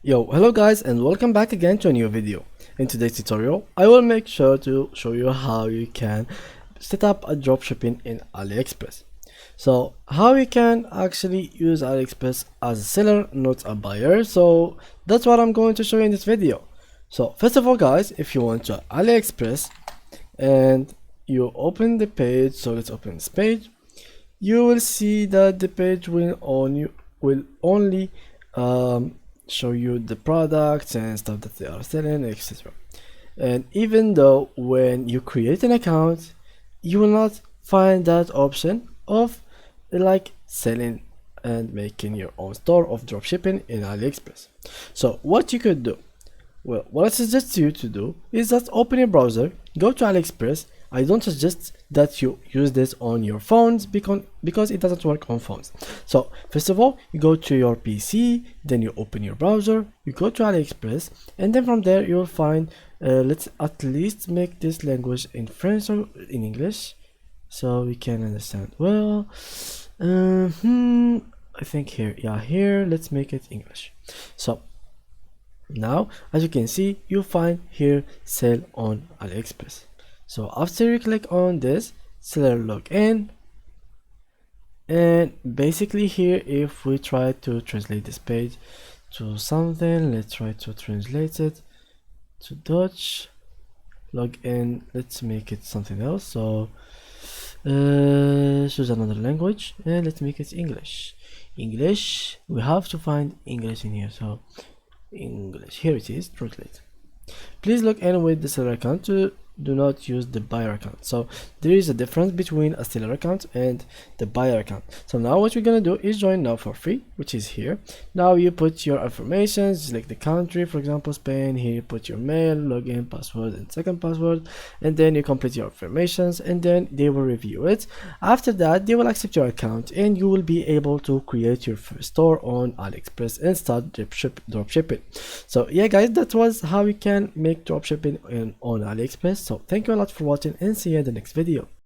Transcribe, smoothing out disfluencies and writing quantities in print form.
Yo, hello guys and welcome back again to a new video. In today's tutorial, I will make sure to show you how you can set up a dropshipping in AliExpress. So how you can actually use AliExpress as a seller, not a buyer. So that's what I'm going to show you in this video. So first of all guys, if you want to AliExpress and you open the page, so let's open this page, you will see that the page will only show you the products and stuff that they are selling, etc. And even though when you create an account, you will not find that option of like selling and making your own store of dropshipping in AliExpress. So what you could do, well, what I suggest you to do is just open your browser, go to AliExpress. I don't suggest that you use this on your phones because it doesn't work on phones. So first of all, you go to your PC, then you open your browser, you go to AliExpress, and then from there you'll find let's at least make this language in French or in English so we can understand well. I think here let's make it English. So now as you can see, you find here sell on AliExpress. So after you click on this, seller login, and basically here if we try to translate this page to something, let's try to translate it to Dutch. Login, let's make it something else. So choose another language and let's make it English. English, we have to find English in here. So English, here it is, translate. Please log in with the seller account, to do not use the buyer account. So there is a difference between a seller account and the buyer account. So now what we're gonna do is join now for free, which is here. Now you put your information, select the country, for example Spain. Here you put your mail, login, password, and second password, and then you complete your informations, and then they will review it. After that, they will accept your account and you will be able to create your first store on AliExpress and start dropshipping. So yeah guys, that was how you can make dropshipping on AliExpress. So thank you a lot for watching and see you in the next video.